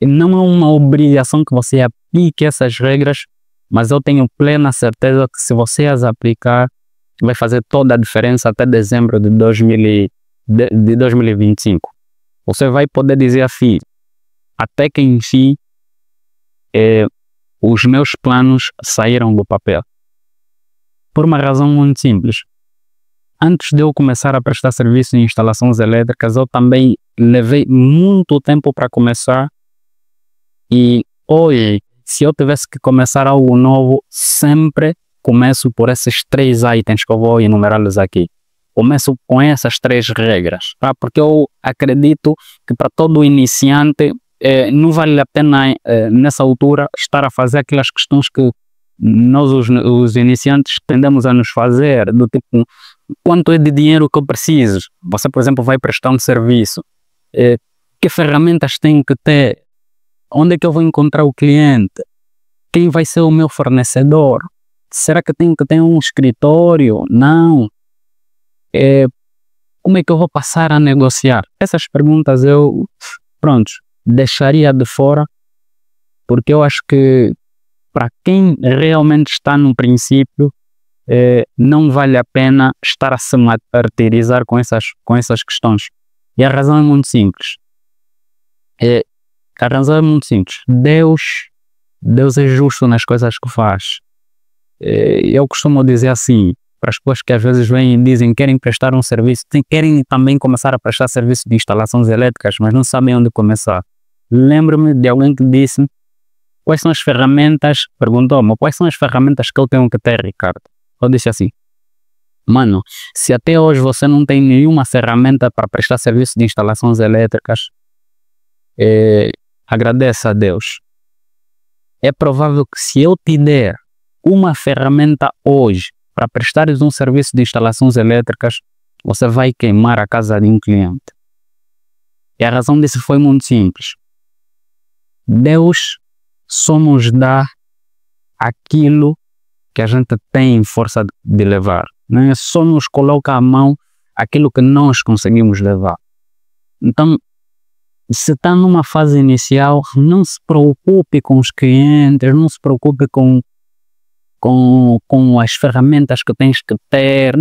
não é uma obrigação que você aplique essas regras, mas eu tenho plena certeza que se você as aplicar, vai fazer toda a diferença até dezembro de 2025. Você vai poder dizer a filho, até que enfim, os meus planos saíram do papel. Por uma razão muito simples. Antes de eu começar a prestar serviço em instalações elétricas, eu também levei muito tempo para começar. E hoje, se eu tivesse que começar algo novo, sempre começo por esses 3 itens que eu vou enumerá-los aqui. Começo com essas 3 regras, tá? Porque eu acredito que para todo iniciante não vale a pena, nessa altura, estar a fazer aquelas questões que nós, os iniciantes, tendemos a nos fazer, do tipo, quanto é de dinheiro que eu preciso? Você, por exemplo, vai prestar um serviço. Que ferramentas tenho que ter? Onde é que eu vou encontrar o cliente? Quem vai ser o meu fornecedor? Será que tenho que ter um escritório? Não. Como é que eu vou passar a negociar? Essas perguntas eu, deixaria de fora, porque eu acho que para quem realmente está no princípio, não vale a pena estar a se martirizar com essas questões. E a razão é muito simples. Deus é justo nas coisas que faz. Eu costumo dizer assim, para as pessoas que às vezes vêm e dizem que querem prestar um serviço, querem também começar a prestar serviço de instalações elétricas, mas não sabem onde começar. Lembro-me de alguém que disse, quais são as ferramentas, perguntou-me, quais são as ferramentas que eu tenho que ter, Ricardo? Eu disse assim, mano, se até hoje você não tem nenhuma ferramenta para prestar serviço de instalações elétricas, agradeça a Deus. É provável que se eu te der uma ferramenta hoje para prestares um serviço de instalações elétricas, você vai queimar a casa de um cliente. E a razão disso foi muito simples. Deus só nos dá aquilo que a gente tem força de levar, né? Só nos coloca à mão aquilo que nós conseguimos levar. Então, se está numa fase inicial, não se preocupe com os clientes, não se preocupe com as ferramentas que tens que ter.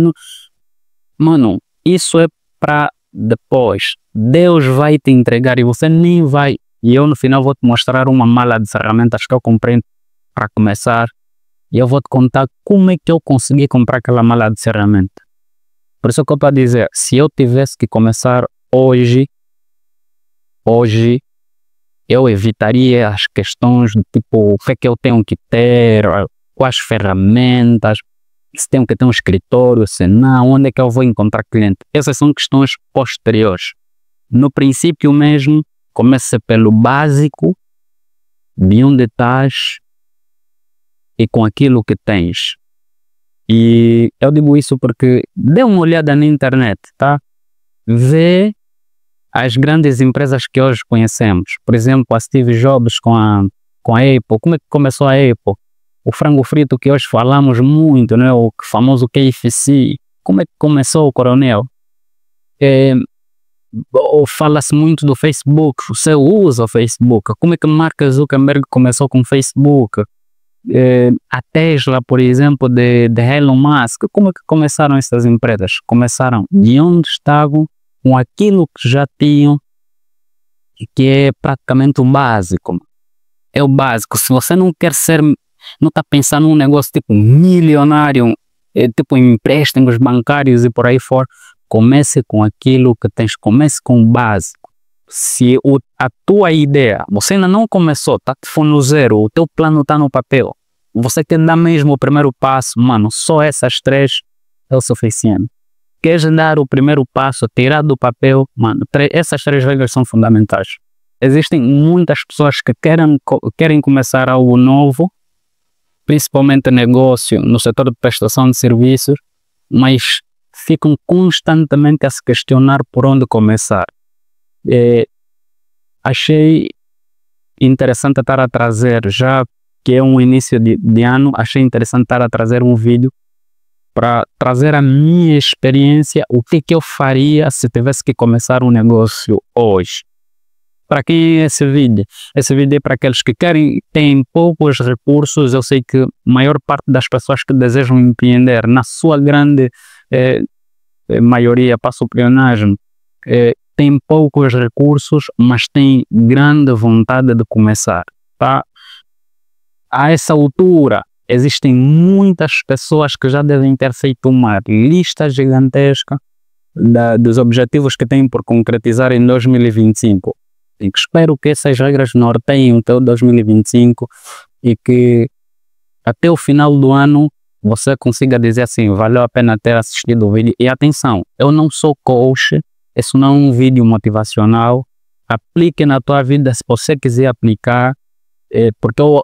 Mano, isso é para depois. Deus vai te entregar e você nem vai. E eu no final vou te mostrar uma mala de ferramentas que eu comprei para começar. E eu vou te contar como é que eu consegui comprar aquela mala de ferramenta. Por isso que eu estou a dizer, se eu tivesse que começar hoje eu evitaria as questões do tipo, o que é que eu tenho que ter, quais ferramentas, se tenho que ter um escritório, se não, onde é que eu vou encontrar cliente. Essas são questões posteriores. No princípio mesmo, comece pelo básico, de onde estás e com aquilo que tens. E eu digo isso porque dê uma olhada na internet, tá? Vê as grandes empresas que hoje conhecemos. Por exemplo, a Steve Jobs com a Apple. Como é que começou a Apple? O frango frito que hoje falamos muito, né? O famoso KFC. Como é que começou o Coronel? Fala-se muito do Facebook. Você usa o Facebook. Como é que Mark Zuckerberg começou com o Facebook? A Tesla, por exemplo, de Elon Musk. Como é que começaram essas empresas? Começaram de onde estavam, com aquilo que já tinham, que é praticamente o básico. É o básico. Se você não quer ser, não está pensando num negócio tipo milionário, tipo empréstimos bancários e por aí fora, comece com aquilo que tens, comece com o básico. Se a tua ideia, você ainda não começou, está no zero, o teu plano está no papel, você quer dar mesmo o primeiro passo, mano, só essas 3 é o suficiente. Queres dar o primeiro passo, tirar do papel, mano, essas 3 regras são fundamentais. Existem muitas pessoas que querem começar algo novo, principalmente negócio no setor de prestação de serviços, mas ficam constantemente a se questionar por onde começar. Achei interessante estar a trazer, já que é um início de ano, achei interessante estar a trazer um vídeo para trazer a minha experiência, o que eu faria se tivesse que começar um negócio hoje. Para quem é esse vídeo? Esse vídeo é para aqueles que têm poucos recursos. Eu sei que a maior parte das pessoas que desejam empreender, na sua grande maioria, passo o pleonasmo, tem poucos recursos, mas tem grande vontade de começar, tá? A essa altura, existem muitas pessoas que já devem ter feito uma lista gigantesca dos objetivos que têm por concretizar em 2025. E que espero que essas regras norteiem o teu 2025 e que até o final do ano você consiga dizer assim, valeu a pena ter assistido o vídeo. E atenção, eu não sou coach, isso não é um vídeo motivacional. Aplique na tua vida se você quiser aplicar, porque eu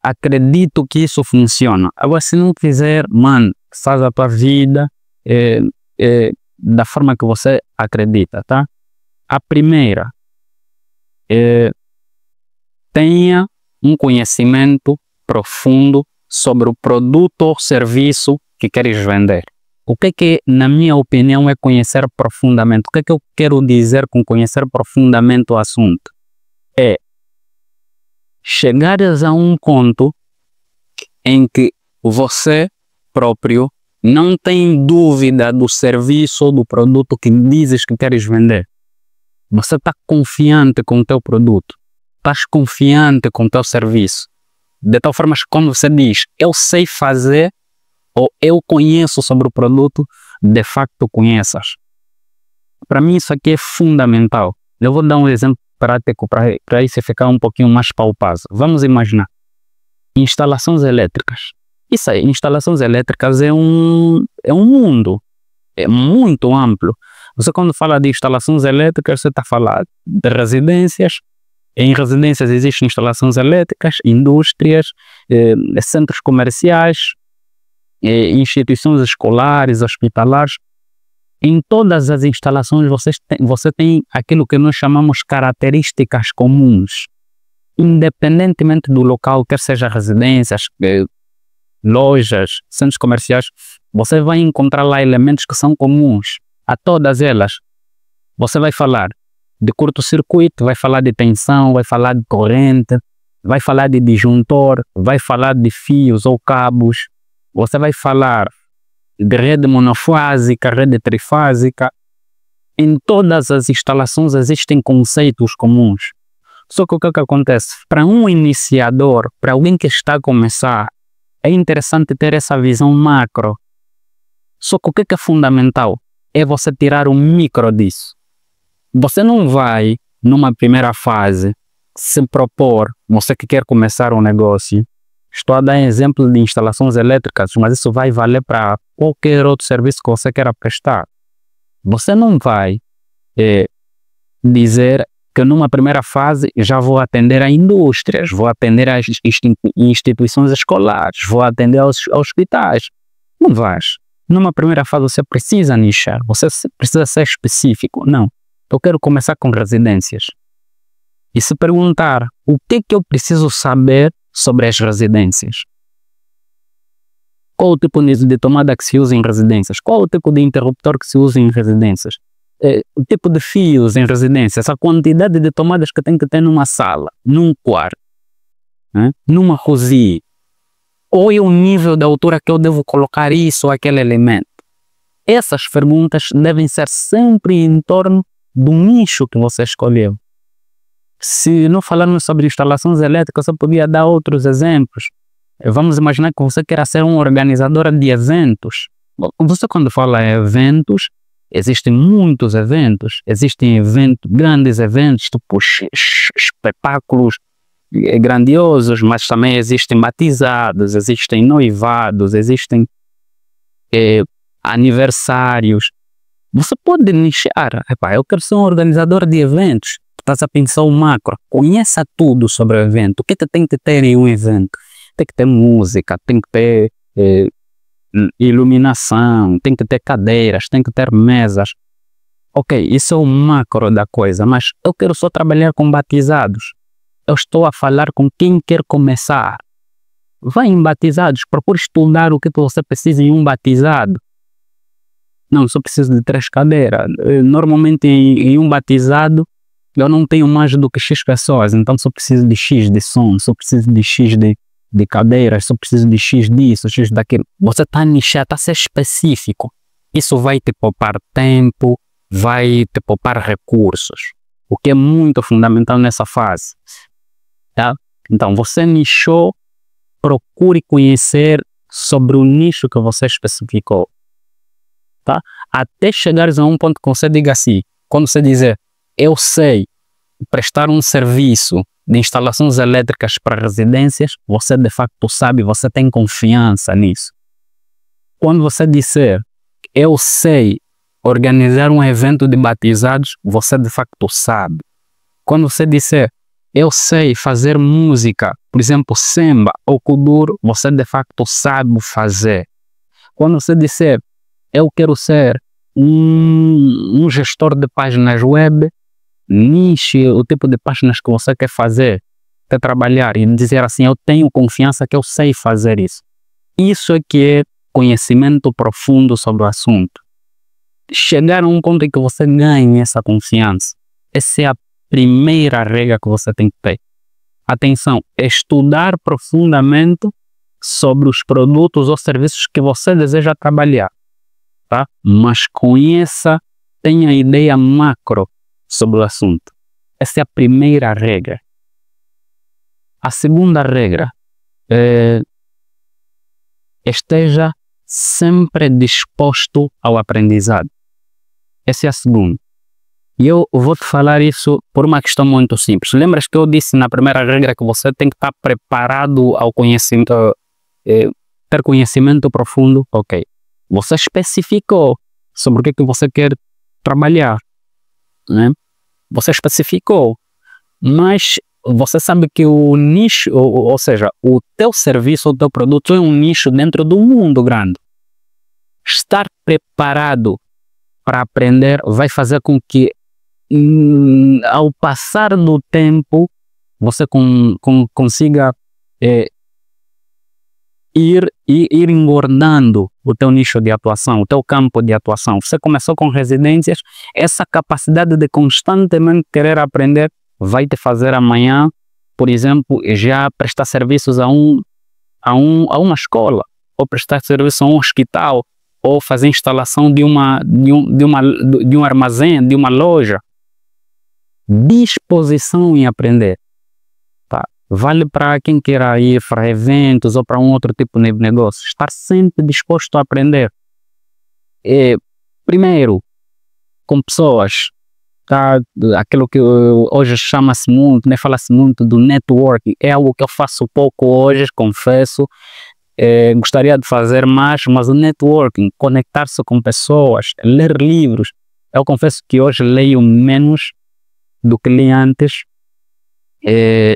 acredito que isso funciona. Agora, se não quiser, mano, faz a tua vida da forma que você acredita, tá? A primeira, tenha um conhecimento profundo sobre o produto ou serviço que queres vender. O que na minha opinião, é conhecer profundamente? O que eu quero dizer com conhecer profundamente o assunto? É chegares a um ponto em que você próprio não tem dúvida do serviço ou do produto que dizes que queres vender. Você está confiante com o teu produto, estás confiante com o teu serviço, de tal forma que quando você diz, eu sei fazer, ou eu conheço sobre o produto, de facto conheças. Para mim isso aqui é fundamental. Eu vou dar um exemplo prático para isso ficar um pouquinho mais palpável. Vamos imaginar, instalações elétricas. Isso aí, instalações elétricas é um mundo, é muito amplo. Você quando fala de instalações elétricas, você está a falar de residências. Em residências existem instalações elétricas, indústrias, centros comerciais, instituições escolares, hospitalares. Em todas as instalações você tem aquilo que nós chamamos características comuns. Independentemente do local, quer seja residências, lojas, centros comerciais, você vai encontrar lá elementos que são comuns a todas elas. Você vai falar de curto-circuito, vai falar de tensão, vai falar de corrente, vai falar de disjuntor, vai falar de fios ou cabos, você vai falar de rede monofásica, rede trifásica. Em todas as instalações existem conceitos comuns. Só que o que acontece? Para um iniciador, para alguém que está a começar, é interessante ter essa visão macro. Só que o que é fundamental? É você tirar o micro disso. Você não vai, numa primeira fase, se propor, você que quer começar um negócio. Estou a dar exemplo de instalações elétricas, mas isso vai valer para qualquer outro serviço que você queira prestar. Você não vai dizer que numa primeira fase já vou atender a indústrias, vou atender às instituições escolares, vou atender aos hospitais. Não vais. Numa primeira fase você precisa nichar, você precisa ser específico. Não, eu quero começar com residências. E se perguntar o que eu preciso saber sobre as residências? Qual o tipo de tomada que se usa em residências? Qual o tipo de interruptor que se usa em residências? O tipo de fios em residências, a quantidade de tomadas que tem que ter numa sala, num quarto, numa cozinha. Ou é o nível de altura que eu devo colocar isso ou aquele elemento? Essas perguntas devem ser sempre em torno do nicho que você escolheu. Se não falarmos sobre instalações elétricas, eu podia dar outros exemplos. Vamos imaginar que você queira ser um organizador de eventos. Você quando fala em eventos, existem muitos eventos. Existem grandes eventos, tipo espetáculos grandiosos, mas também existem batizados, existem noivados, existem aniversários. Você pode nichar. Eu quero ser um organizador de eventos. Estás a pensar o macro. Conheça tudo sobre o evento. O que tem que ter em um evento? Tem que ter música, tem que ter iluminação, tem que ter cadeiras, tem que ter mesas. Ok, isso é o macro da coisa, mas eu quero só trabalhar com batizados. Eu estou a falar com quem quer começar. Vai em batizados, procure estudar o que você precisa em um batizado. Não, só preciso de 3 cadeiras. Normalmente em um batizado, eu não tenho mais do que X pessoas, então só preciso de X de som, só preciso de X de cadeiras, só preciso de X disso, X daquilo. Você está a nichar, está a ser específico. Isso vai te poupar tempo, vai te poupar recursos, o que é muito fundamental nessa fase. Tá? Então, você nichou, procure conhecer sobre o nicho que você especificou. Tá? Até chegares a um ponto que você diga assim, quando você dizer, eu sei prestar um serviço de instalações elétricas para residências, você de facto sabe, você tem confiança nisso. Quando você disser, eu sei organizar um evento de batizados, você de facto sabe. Quando você disser, eu sei fazer música, por exemplo, samba ou kuduro, você de facto sabe fazer. Quando você disser, eu quero ser um gestor de páginas web, niche o tipo de páginas que você quer fazer, quer trabalhar e dizer assim, eu tenho confiança que eu sei fazer isso. Isso é que é conhecimento profundo sobre o assunto. Chegar a um ponto em que você ganhe essa confiança. Essa é a primeira regra que você tem que ter. Atenção, estudar profundamente sobre os produtos ou serviços que você deseja trabalhar. Tá? Mas conheça, tenha ideia macro sobre o assunto. Essa é a primeira regra. A segunda regra é esteja sempre disposto ao aprendizado. Essa é a segunda. E eu vou te falar isso por uma questão muito simples. Lembras que eu disse na primeira regra que você tem que estar preparado ao conhecimento, ter conhecimento profundo? Ok. Você especificou sobre o que você quer trabalhar, né? Você especificou, mas você sabe que o nicho, ou seja, o teu serviço, o teu produto é um nicho dentro do mundo grande. Estar preparado para aprender vai fazer com que, ao passar do tempo, você consiga ir engordando o teu nicho de atuação, o teu campo de atuação. Você começou com residências, essa capacidade de constantemente querer aprender vai te fazer amanhã, por exemplo, já prestar serviços a uma escola, ou prestar serviço a um hospital, ou fazer instalação de um armazém, de uma loja. Disposição em aprender. Tá? Vale para quem queira ir para eventos ou para um outro tipo de negócio. Estar sempre disposto a aprender. Primeiro, com pessoas. Tá? Aquilo que hoje chama-se muito, né? Fala-se muito do networking. É algo que eu faço pouco hoje, confesso. Gostaria de fazer mais, mas o networking, conectar-se com pessoas, ler livros. Eu confesso que hoje leio menos do que li antes.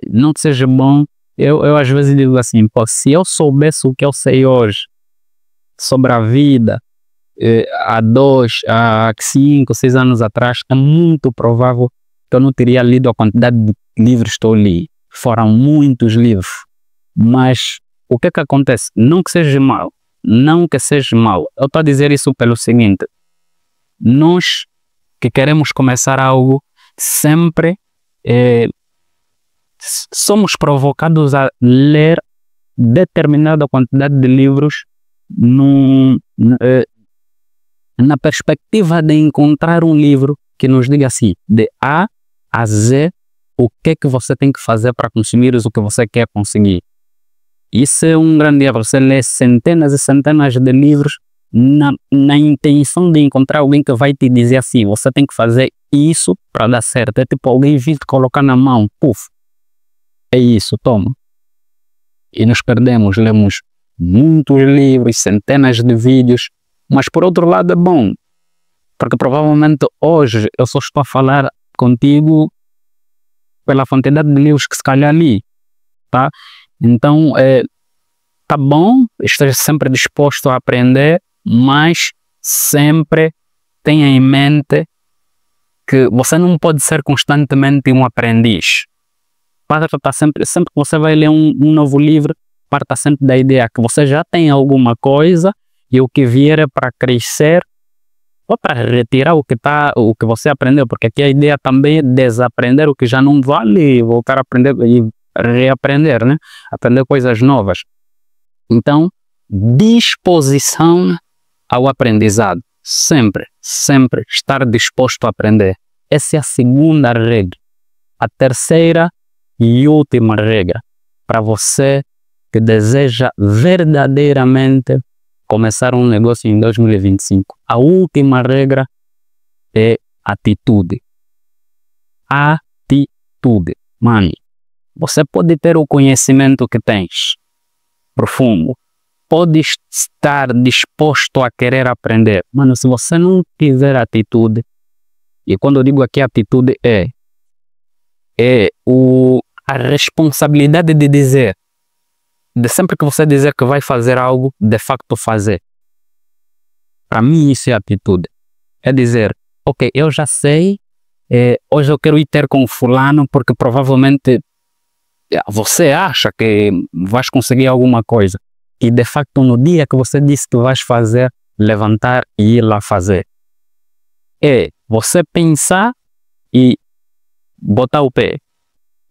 Não que seja bom, eu às vezes digo assim, pô, se eu soubesse o que eu sei hoje sobre a vida há 5, 6 anos atrás, é muito provável que eu não teria lido a quantidade de livros que eu li. Foram muitos livros, mas o que acontece? Não que seja mal, eu estou a dizer isso pelo seguinte, nós que queremos começar algo, sempre somos provocados a ler determinada quantidade de livros na perspectiva de encontrar um livro que nos diga assim, de A a Z, o que é que você tem que fazer para conseguir o que você quer conseguir. Isso é um grande erro. Você lê centenas e centenas de livros na intenção de encontrar alguém que vai te dizer assim, você tem que fazer isso para dar certo. É tipo alguém vir te colocar na mão, puf, é isso, toma. E nos perdemos, lemos muitos livros, centenas de vídeos, mas por outro lado é bom, porque provavelmente hoje eu só estou a falar contigo pela quantidade de livros que se calhar li, tá? Então, tá bom, esteja sempre disposto a aprender, mas sempre tenha em mente que você não pode ser constantemente um aprendiz. Parta sempre que você vai ler um novo livro, parta sempre da ideia que você já tem alguma coisa e o que vier é para crescer só para retirar o que você aprendeu, porque aqui a ideia também é desaprender o que já não vale e voltar a aprender e reaprender, né? Aprender coisas novas. Então, disposição ao aprendizado. Sempre estar disposto a aprender. Essa é a segunda regra. A terceira e última regra para você que deseja verdadeiramente começar um negócio em 2025. A última regra é atitude. Atitude. Mano, você pode ter o conhecimento que tens, profundo. Pode estar disposto a querer aprender. Mano, se você não tiver atitude, e quando eu digo aqui atitude a responsabilidade de dizer, de sempre que você dizer que vai fazer algo, de facto fazer. Para mim isso é atitude. É dizer, ok, eu já sei, hoje eu quero ir ter com fulano porque provavelmente você acha que vais conseguir alguma coisa. E de facto no dia que você disse que vais fazer, levantar e ir lá fazer. É você pensar e botar o pé.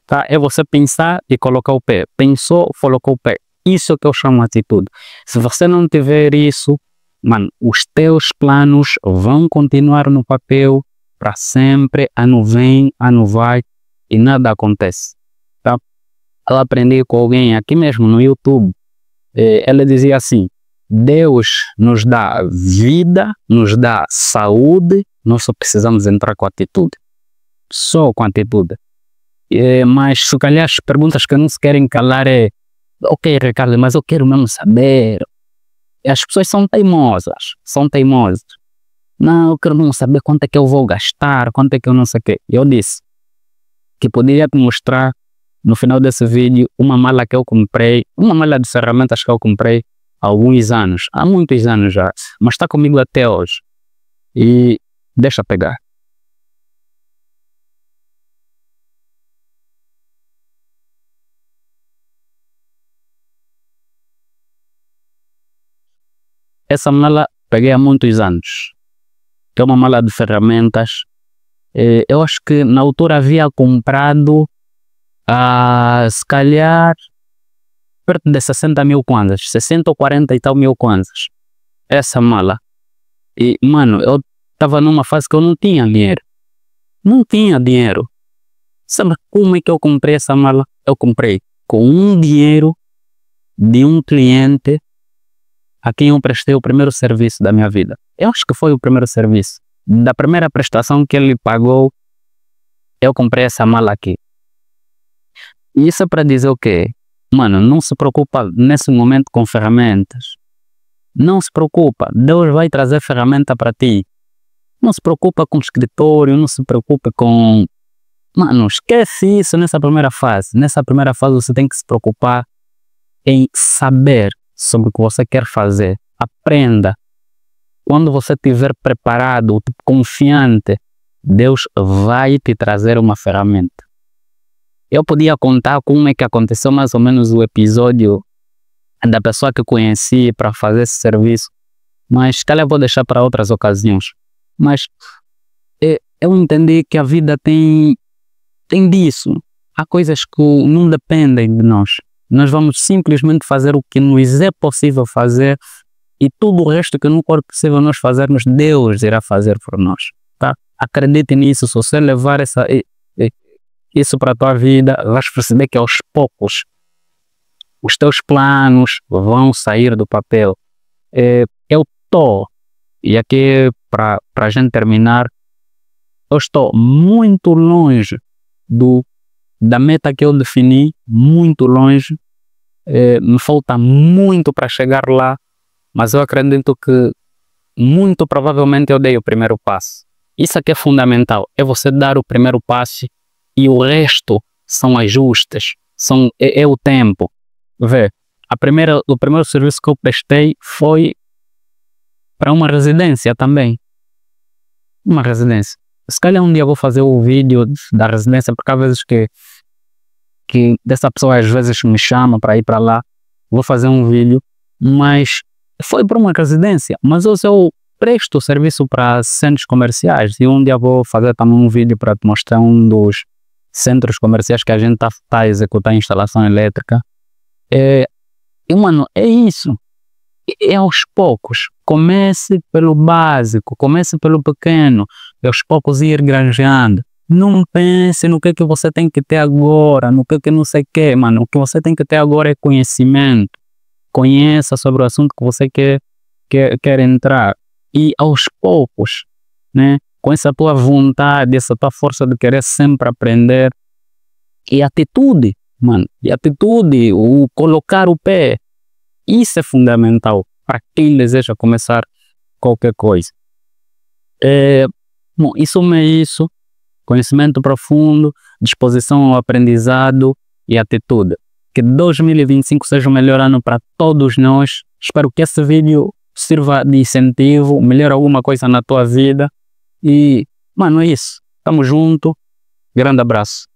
Tá? É você pensar e colocar o pé. Pensou, colocou o pé. Isso é o que eu chamo de atitude. Se você não tiver isso, mano, os teus planos vão continuar no papel para sempre. Ano vem, ano vai e nada acontece. Tá? Eu aprendi com alguém aqui mesmo no YouTube. Ela dizia assim: Deus nos dá vida, nos dá saúde, nós só precisamos entrar com atitude. Só com atitude. Mas se calhar as perguntas que não se querem calar é: ok, Ricardo, mas eu quero mesmo saber. As pessoas são teimosas. Não, eu quero mesmo saber quanto é que eu vou gastar, quanto é que eu não sei o quê. Eu disse que poderia te mostrar no final desse vídeo uma mala que eu comprei, uma mala de ferramentas que eu comprei há alguns anos, há muitos anos já, mas está comigo até hoje. E deixa pegar. Essa mala peguei há muitos anos, que é uma mala de ferramentas. Eu acho que na altura havia comprado se calhar perto de 60 mil kwanzas, 60 ou 40 e tal mil kwanzas, essa mala. E mano, eu estava numa fase que eu não tinha dinheiro. Sabe como é que eu comprei essa mala? Eu comprei com um dinheiro de um cliente a quem eu prestei o primeiro serviço da minha vida. Eu acho que foi o primeiro serviço. Da primeira prestação que ele pagou, eu comprei essa mala aqui. E isso é para dizer o quê? Mano, não se preocupa nesse momento com ferramentas. Não se preocupa. Deus vai trazer ferramenta para ti. Não se preocupa com escritório, não se preocupa com... Mano, esquece isso nessa primeira fase. Nessa primeira fase você tem que se preocupar em saber sobre o que você quer fazer. Aprenda. Quando você estiver preparado, confiante, Deus vai te trazer uma ferramenta. Eu podia contar como é que aconteceu mais ou menos o episódio da pessoa que conheci para fazer esse serviço, mas calhar vou deixar para outras ocasiões. Mas eu entendi que a vida tem disso. Há coisas que não dependem de nós. Nós vamos simplesmente fazer o que nos é possível fazer e tudo o resto que não for possível nós fazermos, Deus irá fazer por nós. Tá? Acredite nisso. Se você levar isso para a tua vida, vais perceber que aos poucos os teus planos vão sair do papel. Eu estou, e aqui para a gente terminar, eu estou muito longe da meta que eu defini, muito longe. Me falta muito para chegar lá, mas eu acredito que muito provavelmente eu dei o primeiro passo. Isso aqui é fundamental, é você dar o primeiro passo e o resto são ajustes, é o tempo. Vê, o primeiro serviço que eu prestei foi para uma residência também. Uma residência. Se calhar um dia eu vou fazer o vídeo da residência, porque há vezes que dessa pessoa às vezes me chama para ir para lá. Vou fazer um vídeo, mas foi para uma residência. Mas eu presto serviço para centros comerciais e um dia vou fazer também um vídeo para te mostrar um dos centros comerciais que a gente tá a executar a instalação elétrica. E mano, é isso. É aos poucos. Comece pelo básico, comece pelo pequeno, e aos poucos ir granjeando. Não pense no que você tem que ter agora, no que não sei o que, mano. O que você tem que ter agora é conhecimento. Conheça sobre o assunto que você quer entrar. E aos poucos, né? Com essa tua vontade, essa tua força de querer sempre aprender. E atitude, mano. E atitude, o colocar o pé. Isso é fundamental para quem deseja começar qualquer coisa. Bom, isso é isso. Conhecimento profundo, disposição ao aprendizado e atitude. Que 2025 seja o melhor ano para todos nós. Espero que esse vídeo sirva de incentivo, melhore alguma coisa na tua vida. E, mano, é isso. Tamo junto. Grande abraço.